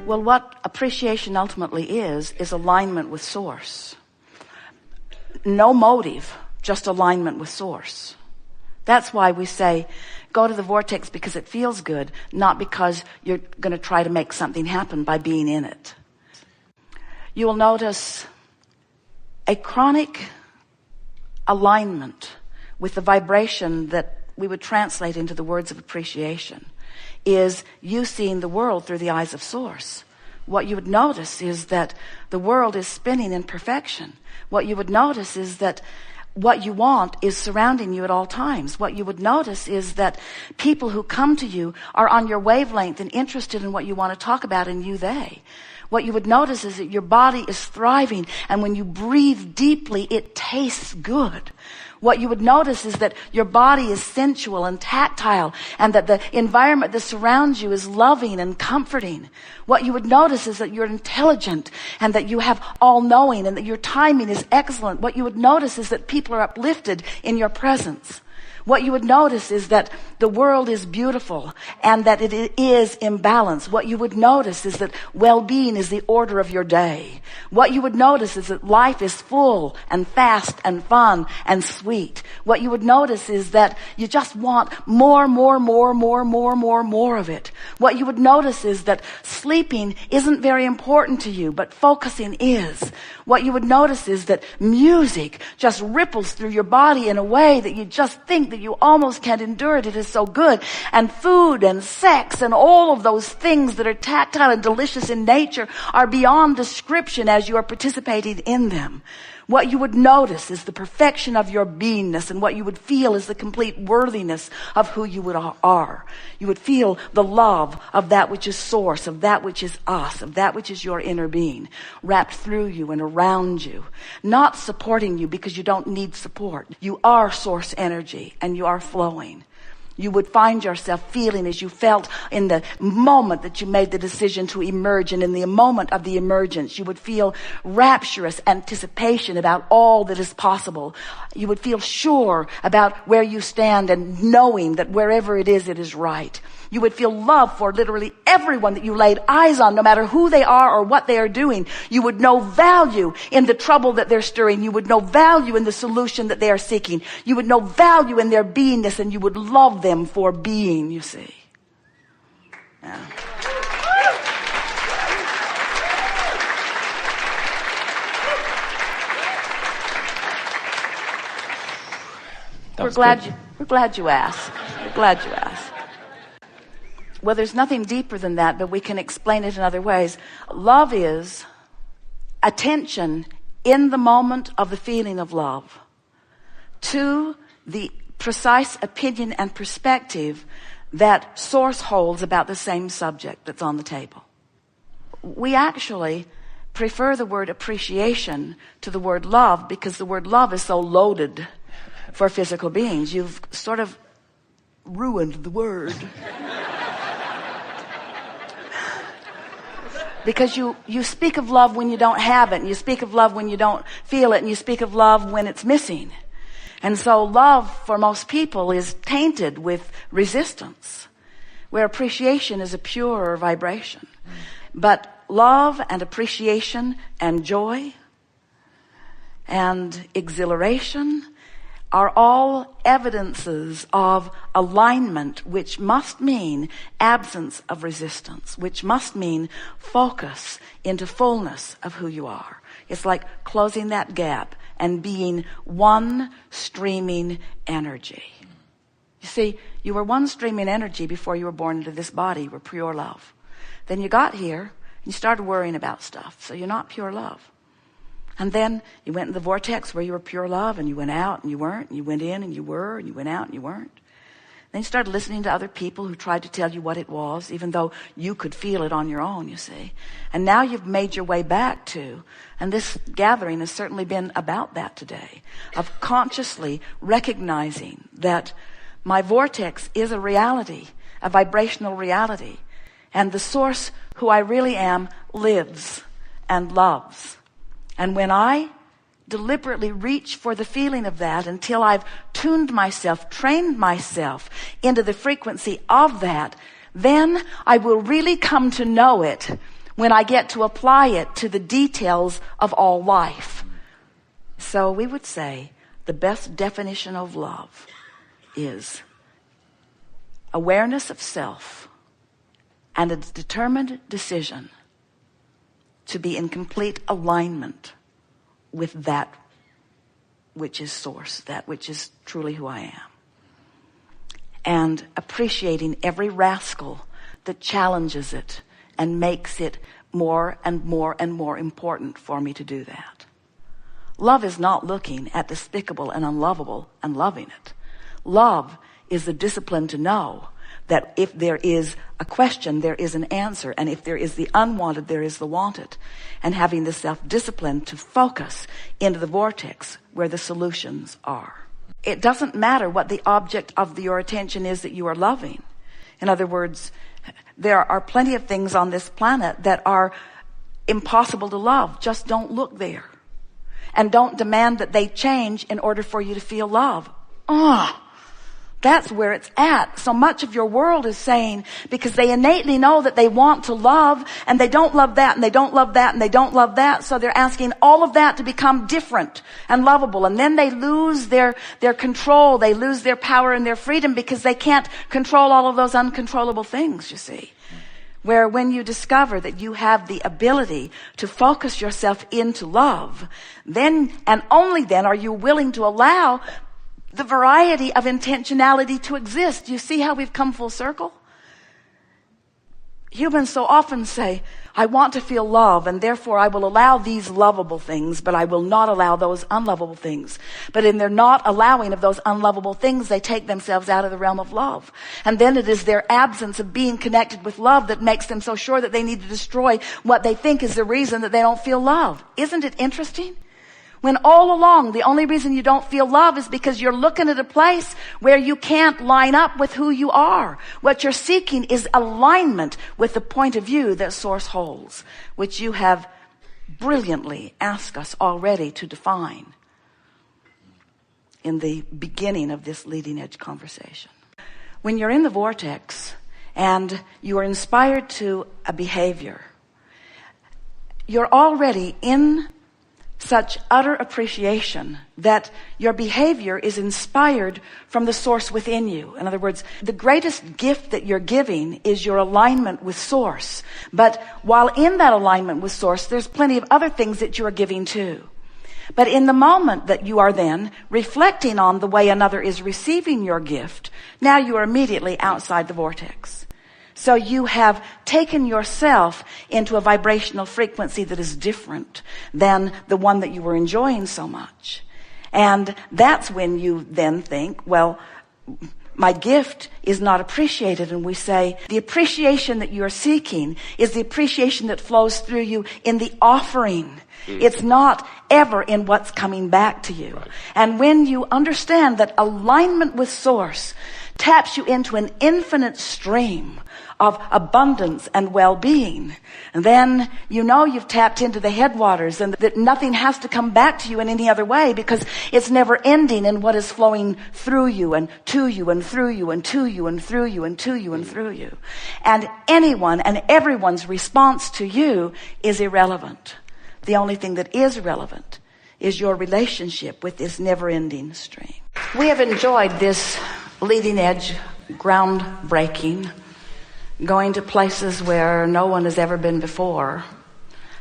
Well, what appreciation ultimately is alignment with source. No motive, just alignment with source. That's why we say, go to the vortex because it feels good, not because you're going to try to make something happen by being in it. You will notice a chronic alignment with the vibration that we would translate into the words of appreciation is you seeing the world through the eyes of source. What you would notice is that the world is spinning in perfection. What you would notice is that what you want is surrounding you at all times. What you would notice is that people who come to you are on your wavelength and interested in what you want to talk about, and they. What you would notice is that your body is thriving, and when you breathe deeply, it tastes good. What you would notice is that your body is sensual and tactile, and that the environment that surrounds you is loving and comforting. What you would notice is that you're intelligent and that you have all-knowing and that your timing is excellent. What you would notice is that people are uplifted in your presence. What you would notice is that the world is beautiful and that it is in balance. What you would notice is that well-being is the order of your day. What you would notice is that life is full and fast and fun and sweet. What you would notice is that you just want more of it. What you would notice is that sleeping isn't very important to you, but focusing is. What you would notice is that music just ripples through your body in a way that you just think that you almost can't endure it. It is so good. And food and sex and all of those things that are tactile and delicious in nature are beyond description as you are participating in them. What you would notice is the perfection of your beingness, and what you would feel is the complete worthiness of who you are. You would feel the love of that which is source, of that which is us, of that which is your inner being, wrapped through you and around you, not supporting you because you don't need support. You are source energy and you are flowing. You would find yourself feeling as you felt in the moment that you made the decision to emerge, and in the moment of the emergence, you would feel rapturous anticipation about all that is possible. You would feel sure about where you stand and knowing that wherever it is right. You would feel love for literally everyone that you laid eyes on, no matter who they are or what they are doing. You would know value in the trouble that they're stirring. You would know value in the solution that they are seeking. You would know value in their beingness, and you would love them for being, you see. Yeah. We're glad you asked. We're glad you asked. Well, there's nothing deeper than that, but we can explain it in other ways. Love is attention in the moment of the feeling of love to the precise opinion and perspective that source holds about the same subject that's on the table. We actually prefer the word appreciation to the word love because the word love is so loaded for physical beings. You've sort of ruined the word. Because you speak of love when you don't have it, and you speak of love when you don't feel it, and you speak of love when it's missing. And so love for most people is tainted with resistance, where appreciation is a purer vibration. But love and appreciation and joy and exhilaration are all evidences of alignment, which must mean absence of resistance, which must mean focus into fullness of who you are. It's like closing that gap and being one streaming energy. You see, you were one streaming energy before you were born into this body. You were pure love. Then you got here and you started worrying about stuff, so you're not pure love. And then you went in the vortex where you were pure love, and you went out and you weren't, and you went in and you were, and you went out and you weren't. Then you started listening to other people who tried to tell you what it was, even though you could feel it on your own, you see. And now you've made your way back to, and this gathering has certainly been about that today, of consciously recognizing that my vortex is a reality, a vibrational reality, and the source who I really am lives and loves. And when I deliberately reach for the feeling of that until I've tuned myself, trained myself into the frequency of that, then I will really come to know it when I get to apply it to the details of all life. So we would say the best definition of love is awareness of self and a determined decision to be in complete alignment with that which is source, that which is truly who I am. And appreciating every rascal that challenges it and makes it more and more and more important for me to do that. Love is not looking at despicable and unlovable and loving it. Love is the discipline to know that if there is a question, there is an answer. And if there is the unwanted, there is the wanted. And having the self-discipline to focus into the vortex where the solutions are. It doesn't matter what the object of your attention is that you are loving. In other words, there are plenty of things on this planet that are impossible to love. Just don't look there. And don't demand that they change in order for you to feel love. That's where it's at. So much of your world is saying, because they innately know that they want to love, and they don't love that, and they don't love that, and they don't love that. So they're asking all of that to become different and lovable. And then they lose their control. They lose their power and their freedom because they can't control all of those uncontrollable things, you see. Where when you discover that you have the ability to focus yourself into love, then and only then are you willing to allow the variety of intentionality to exist. You see how we've come full circle? Humans so often say, I want to feel love, and therefore I will allow these lovable things, but I will not allow those unlovable things. But in their not allowing of those unlovable things, they take themselves out of the realm of love. And then it is their absence of being connected with love that makes them so sure that they need to destroy what they think is the reason that they don't feel love. Isn't it interesting? When all along, the only reason you don't feel love is because you're looking at a place where you can't line up with who you are. What you're seeking is alignment with the point of view that Source holds, which you have brilliantly asked us already to define in the beginning of this leading edge conversation. When you're in the vortex and you are inspired to a behavior, you're already in such utter appreciation that your behavior is inspired from the source within you. In other words, the greatest gift that you're giving is your alignment with Source. But while in that alignment with Source, there's plenty of other things that you are giving too. But in the moment that you are then reflecting on the way another is receiving your gift, now you are immediately outside the vortex. So you have taken yourself into a vibrational frequency that is different than the one that you were enjoying so much. And that's when you then think, well, my gift is not appreciated. And we say the appreciation that you're seeking is the appreciation that flows through you in the offering. It's not ever in what's coming back to you. Right. And when you understand that alignment with Source taps you into an infinite stream of abundance and well-being, and then you know you've tapped into the headwaters and that nothing has to come back to you in any other way because it's never ending in what is flowing through you and to you and through you and to you and through you and to you and through you. And anyone and everyone's response to you is irrelevant. The only thing that is relevant is your relationship with this never-ending stream. We have enjoyed this leading edge, groundbreaking, going to places where no one has ever been before,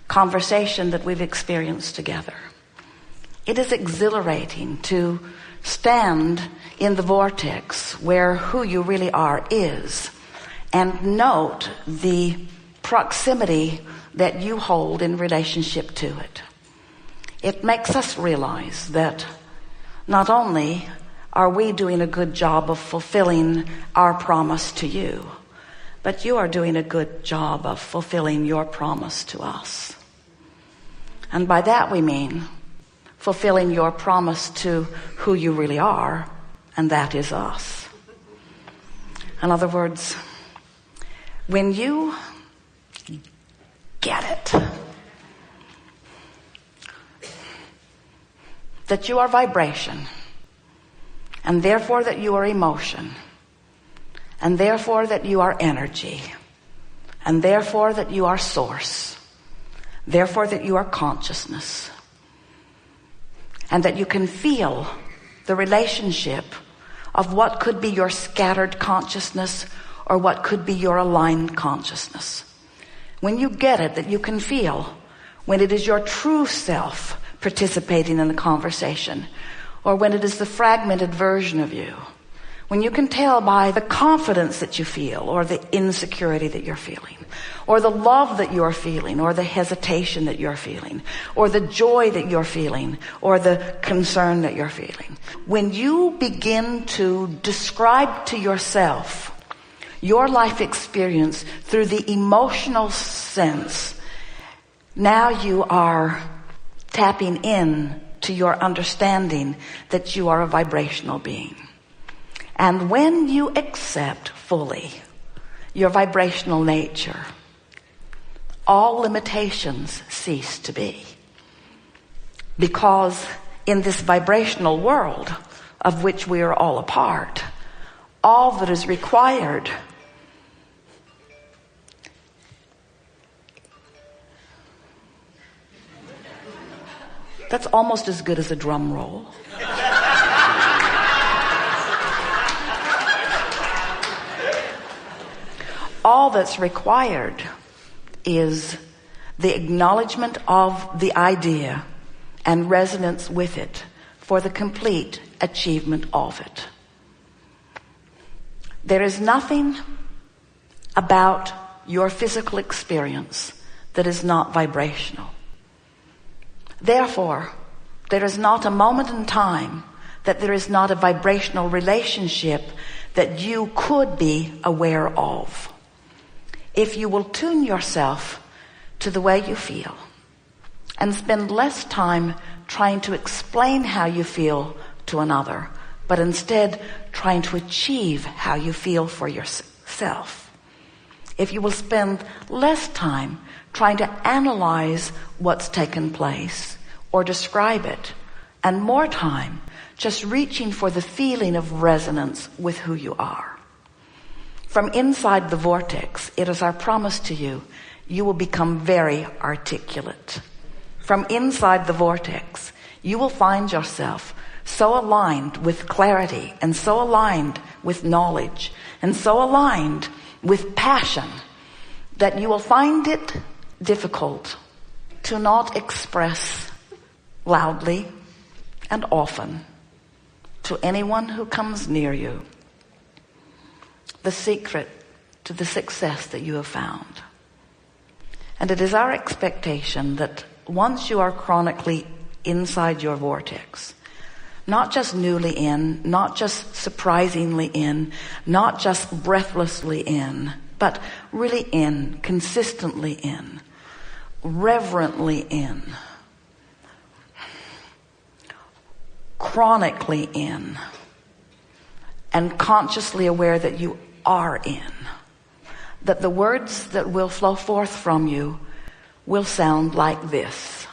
conversation that we've experienced together. It is exhilarating to stand in the vortex where who you really are is, and note the proximity that you hold in relationship to it. It makes us realize that not only are we doing a good job of fulfilling our promise to you, but you are doing a good job of fulfilling your promise to us. And by that we mean fulfilling your promise to who you really are, and that is us. In other words, when you get it, that you are vibration, and therefore that you are emotion, and therefore that you are energy, and therefore that you are source, therefore that you are consciousness, and that you can feel the relationship of what could be your scattered consciousness or what could be your aligned consciousness. When you get it, that you can feel when it is your true self participating in the conversation, or when it is the fragmented version of you. When you can tell by the confidence that you feel, or the insecurity that you're feeling, or the love that you're feeling, or the hesitation that you're feeling, or the joy that you're feeling, or the concern that you're feeling. When you begin to describe to yourself your life experience through the emotional sense, now you are tapping in to your understanding that you are a vibrational being. And when you accept fully your vibrational nature, all limitations cease to be. Because in this vibrational world of which we are all a part, all that is required that's almost as good as a drum roll. All that's required is the acknowledgement of the idea and resonance with it for the complete achievement of it. There is nothing about your physical experience that is not vibrational. Therefore, there is not a moment in time that there is not a vibrational relationship that you could be aware of. If you will tune yourself to the way you feel and spend less time trying to explain how you feel to another, but instead trying to achieve how you feel for yourself. If you will spend less time trying to analyze what's taken place or describe it, and more time just reaching for the feeling of resonance with who you are. From inside the vortex, it is our promise to you, you will become very articulate. From inside the vortex, you will find yourself so aligned with clarity, and so aligned with knowledge, and so aligned with passion, that you will find it difficult to not express loudly and often to anyone who comes near you the secret to the success that you have found. And it is our expectation that once you are chronically inside your vortex, not just newly in, not just surprisingly in, not just breathlessly in, but really in, consistently in, reverently in, chronically in, and consciously aware that you are in, that the words that will flow forth from you will sound like this.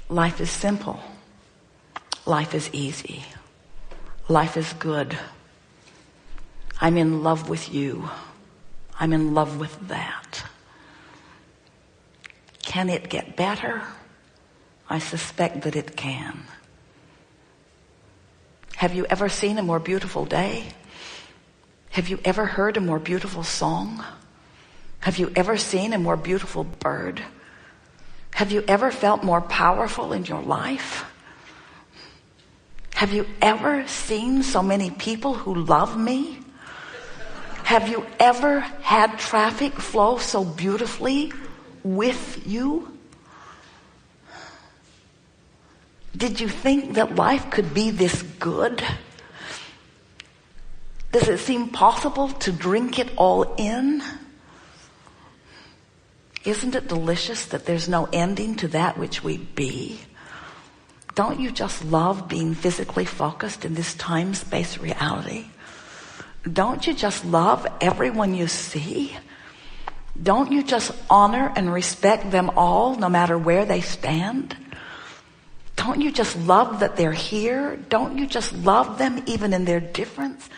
Life is simple. Life is easy. Life is good. I'm in love with you. I'm in love with that. Can it get better? I suspect that it can. Have you ever seen a more beautiful day? Have you ever heard a more beautiful song? Have you ever seen a more beautiful bird? Have you ever felt more powerful in your life? Have you ever seen so many people who love me? Have you ever had traffic flow so beautifully with you? Did you think that life could be this good? Does it seem possible to drink it all in? Isn't it delicious that there's no ending to that which we be? Don't you just love being physically focused in this time-space reality? Don't you just love everyone you see? Don't you just honor and respect them all, no matter where they stand? Don't you just love that they're here? Don't you just love them even in their difference?